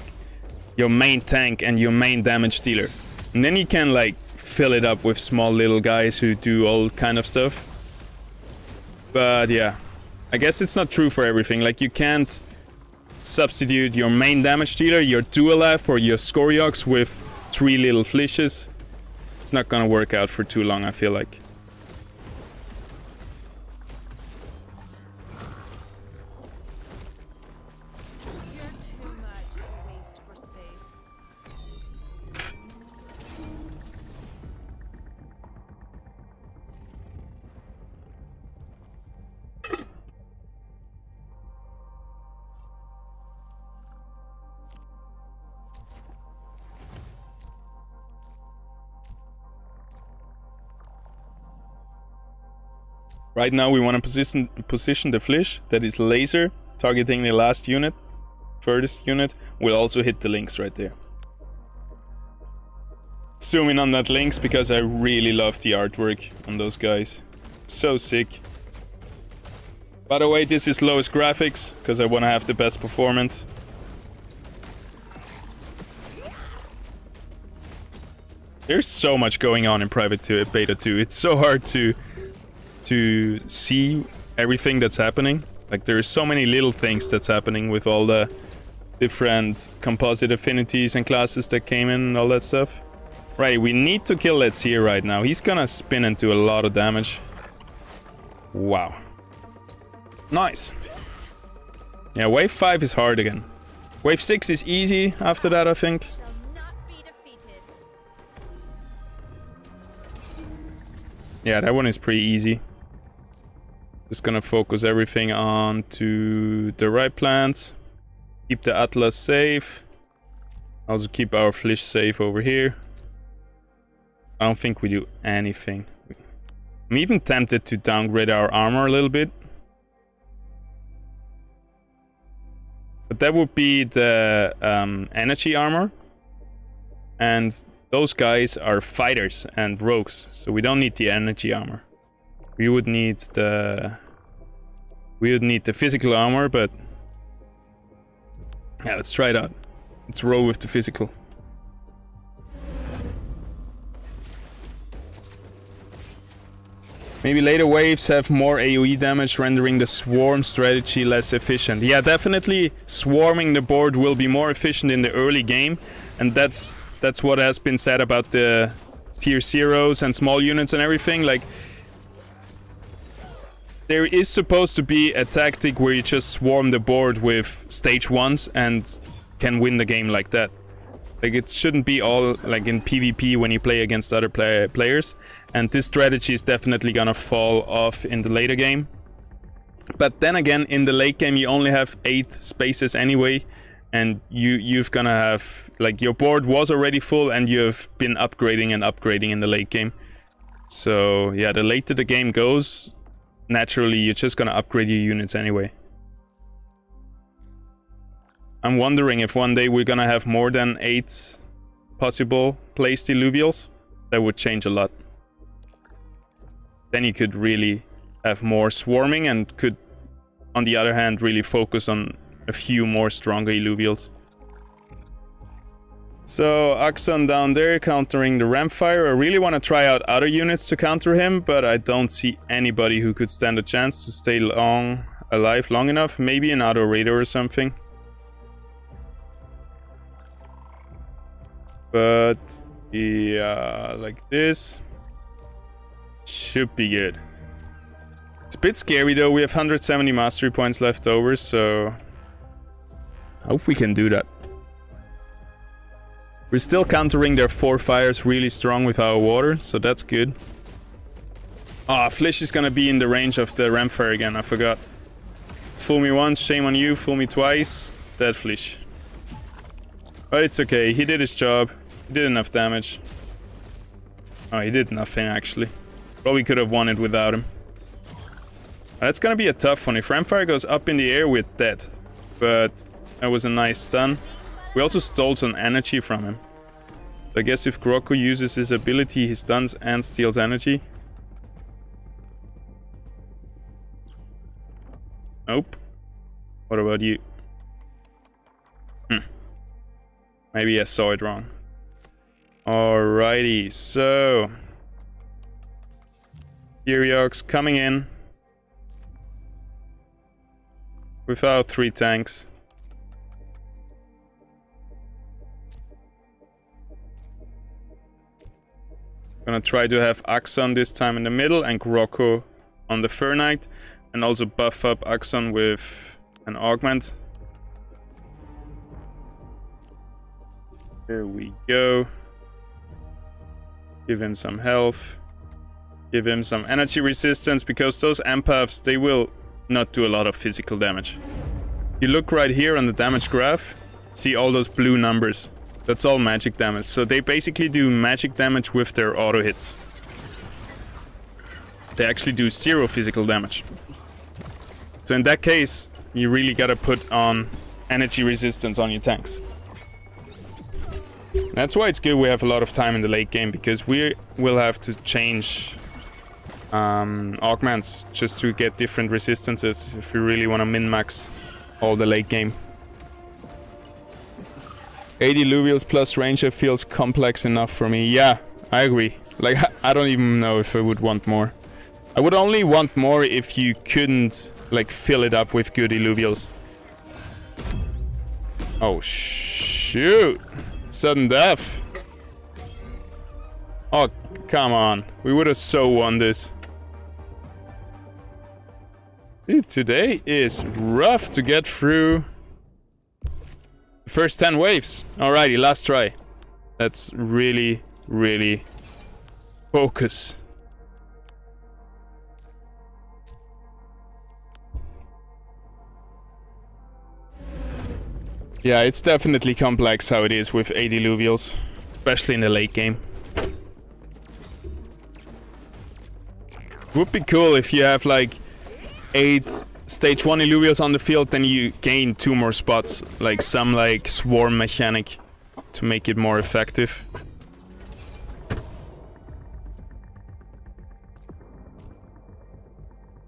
your main tank and your main damage dealer. And then you can like fill it up with small little guys who do all kind of stuff. But yeah, I guess it's not true for everything. Like you can't substitute your main damage dealer, your dual F or your Scoriox with 3 little Flishes. It's not gonna work out for too long, I feel like. You're too much a waste for space. Right now we want to position the Flish, that is laser, targeting the last unit, furthest unit, will also hit the links right there. Zoom in on that links because I really love the artwork on those guys. So sick. By the way, this is lowest graphics, because I want to have the best performance. There's so much going on in Private Beta 2, it's so hard to see everything that's happening. Like there's so many little things that's happening with all the different composite affinities and classes that came in and all that stuff. Right, we need to kill Let's Hear right now. He's gonna spin into a lot of damage. Wow. Nice. Yeah, wave 5 is hard again. Wave 6 is easy after that, I think. Shall not be defeated. Yeah, that one is pretty easy. Just gonna focus everything on to the right plants. Keep the Atlas safe. Also keep our Flish safe over here. I don't think we do anything. I'm even tempted to downgrade our armor a little bit. But that would be the energy armor. And those guys are fighters and rogues. So we don't need the energy armor. We would need the We would need the physical armor, but yeah, let's try it out. Let's roll with the physical. Maybe later waves have more AoE damage, rendering the swarm strategy less efficient. Yeah, definitely swarming the board will be more efficient in the early game, and that's what has been said about the tier 0s and small units and everything. Like, there is supposed to be a tactic where you just swarm the board with stage 1s and can win the game like that. Like, it shouldn't be all like in PvP when you play against other players. And this strategy is definitely gonna fall off in the later game. But then again, in the late game, you only have 8 spaces anyway. And you've gonna have, like, your board was already full and you've been upgrading and upgrading in the late game. So yeah, the later the game goes, naturally you're just gonna upgrade your units anyway. I'm wondering if one day we're gonna have more than 8 possible placed Illuvials. That would change a lot. Then you could really have more swarming and could, on the other hand, really focus on a few more stronger Illuvials. So Axon down there countering the Rampfire. I really want to try out other units to counter him, but I don't see anybody who could stand a chance to stay alive long enough. Maybe an auto raider or something. But yeah, like this should be good. It's a bit scary though. We have 170 mastery points left over, so I hope we can do that. We're still countering their 4 fires really strong with our water, so that's good. Ah, Flish is gonna be in the range of the Rampfire again, I forgot. Fool me once, shame on you. Fool me twice, dead Flish. But it's okay, he did his job. He did enough damage. Oh, he did nothing actually. Probably could have won it without him. That's gonna be a tough one. If Rampfire goes up in the air, we're dead. But that was a nice stun. We also stole some energy from him. I guess if Grokko uses his ability, he stuns and steals energy. Nope. What about you? Maybe I saw it wrong. Alrighty, so Kiriox coming in with our 3 tanks. Gonna try to have Axon this time in the middle and Grokko on the Fur Knight, and also buff up Axon with an augment. Here we go. Give him some health. Give him some energy resistance, because those empaths, they will not do a lot of physical damage. You look right here on the damage graph, see all those blue numbers. That's all magic damage. So they basically do magic damage with their auto hits. They actually do 0 physical damage. So in that case, you really gotta put on energy resistance on your tanks. That's why it's good we have a lot of time in the late game, because we will have to change augments just to get different resistances if we really want to min-max all the late game. 80 Illuvials plus Ranger feels complex enough for me. Yeah, I agree. Like, I don't even know if I would want more. I would only want more if you couldn't, like, fill it up with good Illuvials. Oh, shoot. Sudden death. Oh, come on. We would have so won this. Dude, today is rough to get through the first 10 waves. Alrighty, last try. Let's really, really focus. Yeah, it's definitely complex how it is with 80 Illuvials, especially in the late game. Would be cool if you have like 8 stage 1 Illuvials on the field, then you gain 2 more spots, like some like swarm mechanic to make it more effective.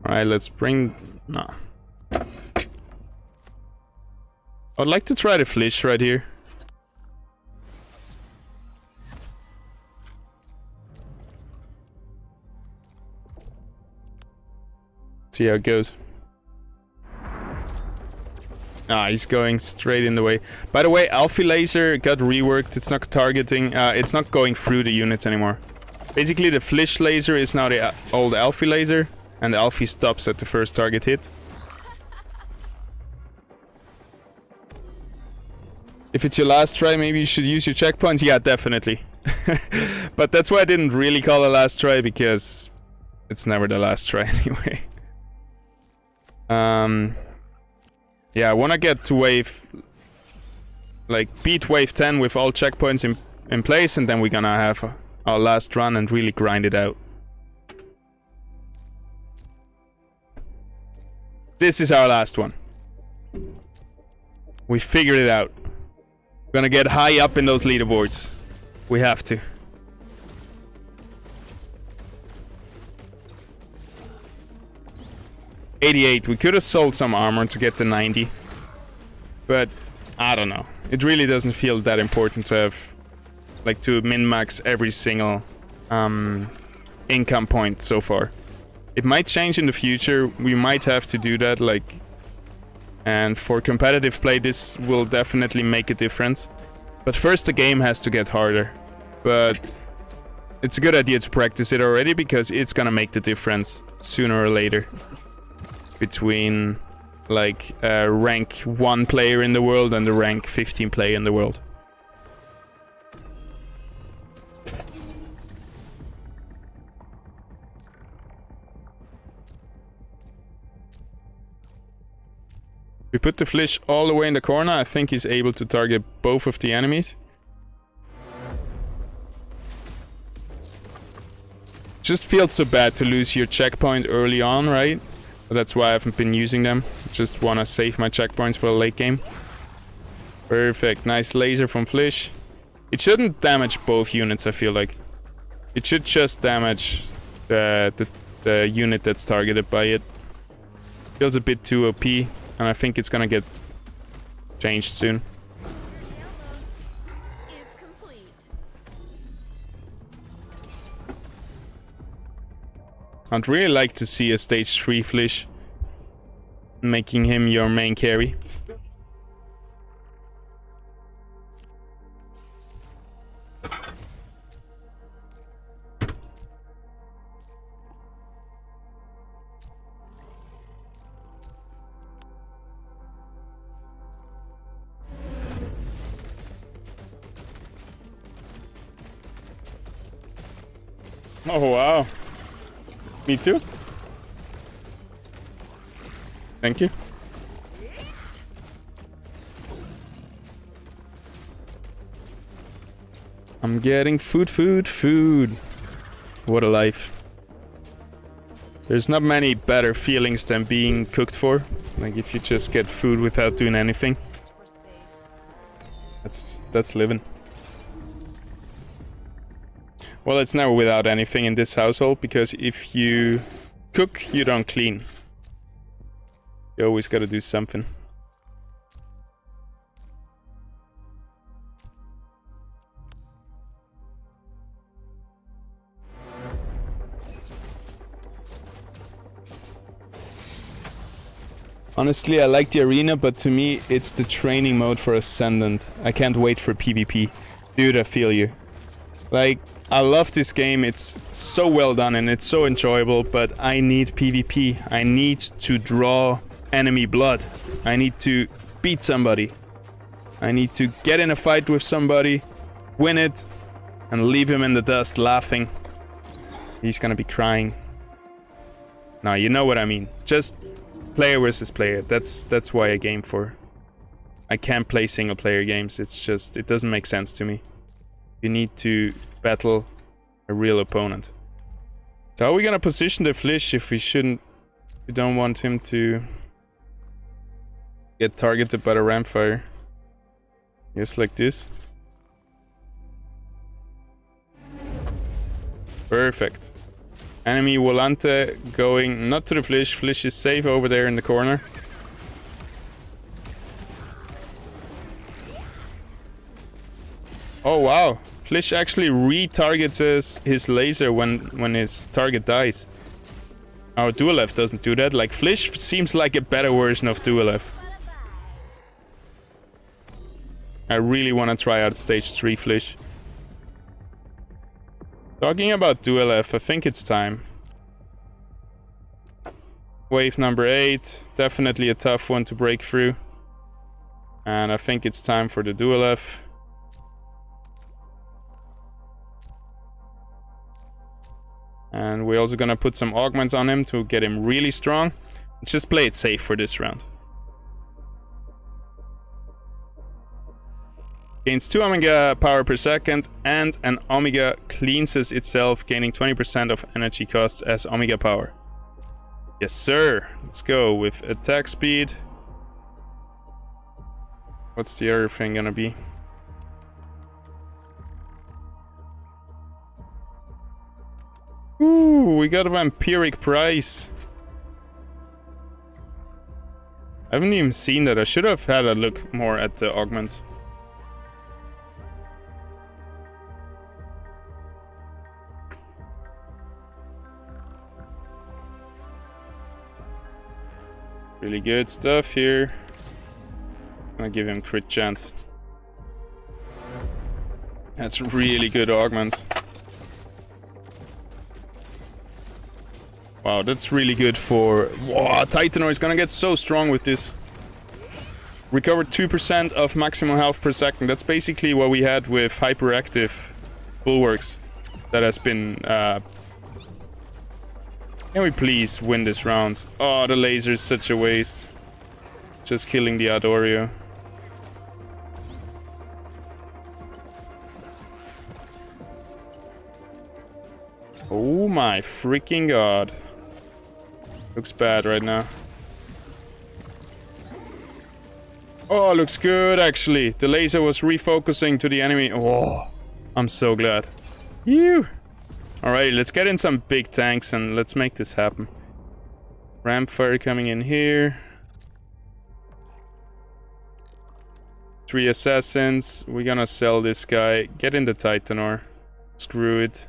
Alright, let's bring... No. I'd like to try the Flish right here. See how it goes. Ah, he's going straight in the way. By the way, Alpha Laser got reworked. It's not targeting, it's not going through the units anymore. Basically, the Flish Laser is now the old Alpha Laser, and the Alpha stops at the first target hit. If it's your last try, maybe you should use your checkpoints. Yeah, definitely. But that's why I didn't really call it last try, because it's never the last try anyway. Yeah, I want to get to wave... like, beat wave 10 with all checkpoints in place, and then we're gonna have our last run and really grind it out. This is our last one. We figured it out. We're gonna get high up in those leaderboards. We have to. $88. We could have sold some armor to get the 90. But I don't know. It really doesn't feel that important to have, like, to min-max every single income point so far. It might change in the future. We might have to do that, like, and for competitive play this will definitely make a difference. But first the game has to get harder. But it's a good idea to practice it already, because it's gonna make the difference sooner or later between, like, a rank 1 player in the world and the rank 15 player in the world. We put the Flish all the way in the corner. I think he's able to target both of the enemies. Just feels so bad to lose your checkpoint early on, right? That's why I haven't been using them. Just wanna save my checkpoints for the late game. Perfect. Nice laser from Flish. It shouldn't damage both units, I feel like. It should just damage the unit that's targeted by it. Feels a bit too OP, and I think it's gonna get changed soon. Is complete. I'd really like to see a stage 3 Flish, making him your main carry. Oh wow. Me too. Thank you. I'm getting food. What a life. There's not many better feelings than being cooked for. Like if you just get food without doing anything. For space. That's living. Well, it's never without anything in this household, because if you cook, you don't clean. You always gotta do something. Honestly, I like the arena, but to me, it's the training mode for Ascendant. I can't wait for PvP. Dude, I feel you. Like, I love this game, it's so well done and it's so enjoyable, but I need PvP. I need to draw enemy blood. I need to beat somebody. I need to get in a fight with somebody, win it, and leave him in the dust laughing. He's gonna be crying. Now, you know what I mean. Just player versus player. That's why I game for. I can't play single player games. It's just, it doesn't make sense to me. You need to battle a real opponent. So how are we gonna position the Flish if we don't want him to get targeted by the Rampfire? Just like this. Perfect. Enemy Volante going not to the Flish. Flish is safe over there in the corner. Oh wow, Flish actually retargets his laser when his target dies. Our Duelef doesn't do that. Like, Flish seems like a better version of Duelef. I really want to try out stage 3 Flish. Talking about Duelef, I think it's time. Wave number 8, definitely a tough one to break through. And I think it's time for the Duelef. And we're also gonna put some augments on him to get him really strong. Just play it safe for this round. Gains 2 Omega power per second, and an Omega cleanses itself, gaining 20% of energy cost as Omega power. Yes, sir. Let's go with attack speed. What's the other thing gonna be? Ooh, we got a vampiric price. I haven't even seen that. I should have had a look more at the augments. Really good stuff here. Gonna give him crit chance. That's really good augment. Wow, that's really good for... Wow, Titanor is gonna get so strong with this. Recover 2% of maximum health per second. That's basically what we had with hyperactive bulwarks. That has been... Can we please win this round? Oh, the laser is such a waste. Just killing the Adorio. Oh my freaking god. Looks bad right now. Oh, looks good actually. The laser was refocusing to the enemy. Oh, I'm so glad. Phew. Alright, let's get in some big tanks and let's make this happen. Ramp fire coming in here. 3 assassins. We're gonna sell this guy. Get in the Titanor. Screw it.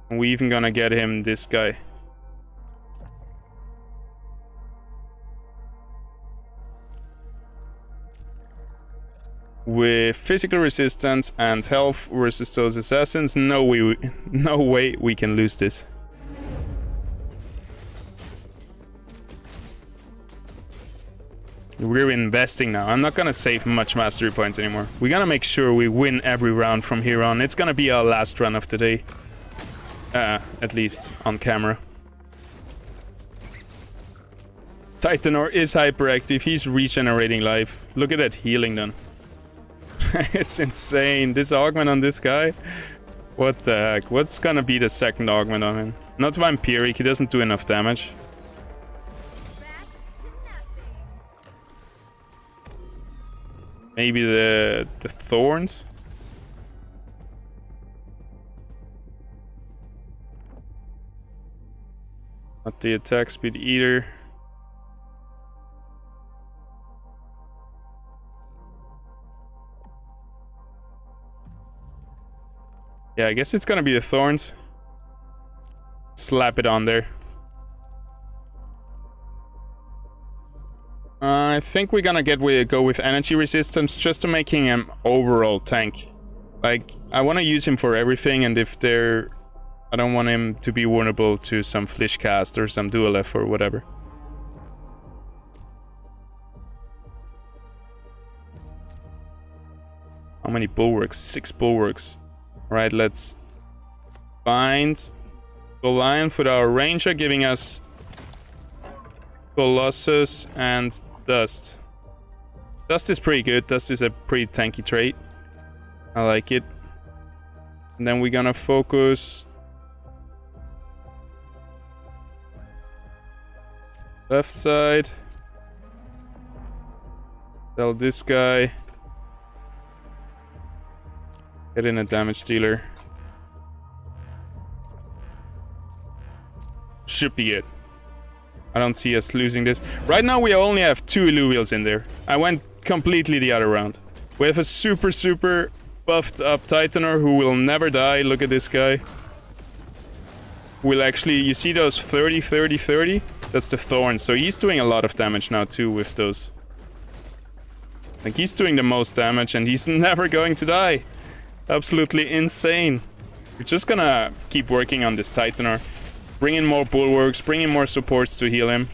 We even gonna get him this guy. With physical resistance and health versus those assassins, no way we can lose this. We're investing now. I'm not gonna save much mastery points anymore. We're gonna make sure we win every round from here on. It's gonna be our last run of the day. At least on camera. Titanor is hyperactive. He's regenerating life. Look at that healing done. It's insane. This augment on this guy. What the heck? What's gonna be the second augment on him? Not vampiric. He doesn't do enough damage. Maybe the thorns? Not the attack speed either. Yeah, I guess it's gonna be the thorns. Slap it on there. I think we're gonna go with energy resistance just to make him overall tank. Like, I want to use him for everything, and if they're... I don't want him to be vulnerable to some Flish cast or some Duelef or whatever. How many bulwarks? 6 bulwarks. Alright, let's bind Goliath with our Ranger, giving us Colossus and Dust. Dust is pretty good. Dust is a pretty tanky trait. I like it. And then we're gonna focus... left side. Sell this guy. Get in a damage dealer. Should be it. I don't see us losing this. Right now we only have 2 Illuvials in there. I went completely the other round. We have a super, super buffed up Titaner who will never die. Look at this guy. Will actually, you see those 30, 30, 30? That's the Thorns. So he's doing a lot of damage now too with those. Like he's doing the most damage and he's never going to die. Absolutely insane. We're just gonna keep working on this Titaner. Bring in more bulwarks, bring in more supports to heal him.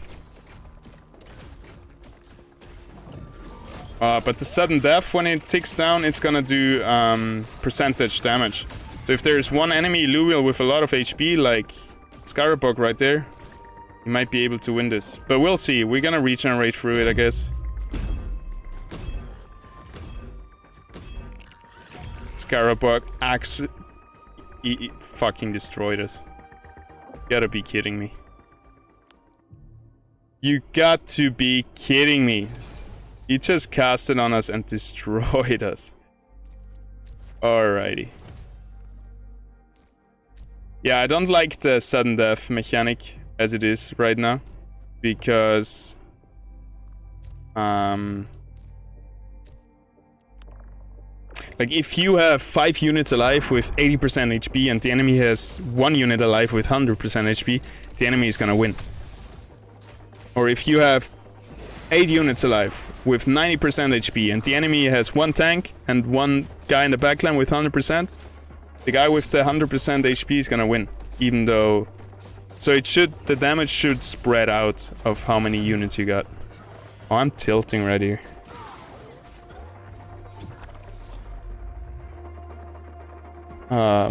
But the sudden death, when it ticks down, it's gonna do percentage damage. So if there's one enemy Illuvial with a lot of HP, like Scarabog right there, you might be able to win this. But we'll see. We're gonna regenerate through it, I guess. Scarabog he fucking destroyed us. You gotta be kidding me. You got to be kidding me. He just cast it on us and destroyed us. Alrighty. Yeah, I don't like the sudden death mechanic as it is right now. Because... like, if you have 5 units alive with 80% HP and the enemy has 1 unit alive with 100% HP, the enemy is gonna win. Or if you have 8 units alive with 90% HP and the enemy has 1 tank and 1 guy in the backline with 100%, the guy with the 100% HP is gonna win. Even though... So it should... the damage should spread out of how many units you got. Oh, I'm tilting right here.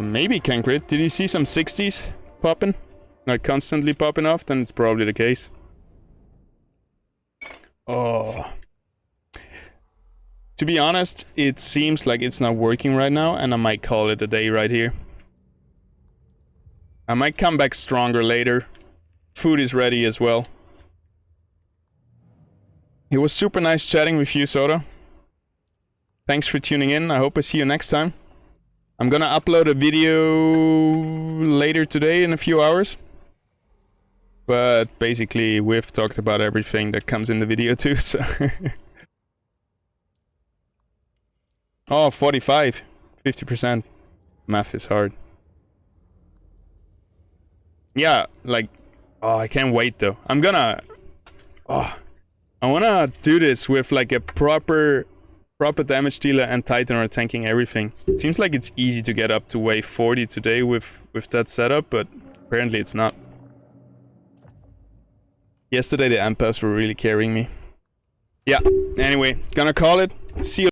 Maybe can crit. Did you see some 60s popping? Like constantly popping off? Then it's probably the case. Oh. To be honest, it seems like it's not working right now, and I might call it a day right here. I might come back stronger later. Food is ready as well. It was super nice chatting with you, Soda. Thanks for tuning in. I hope I see you next time. I'm gonna upload a video later today in a few hours. But basically, we've talked about everything that comes in the video too, so... Oh, 45. 50%. Math is hard. Yeah, like... Oh, I can't wait though. I'm gonna... Oh, I wanna do this with like a proper damage dealer and Titaner tanking everything. It seems like it's easy to get up to wave 40 today with that setup, but apparently it's not. Yesterday the empaths were really carrying me. Yeah, anyway, gonna call it. See you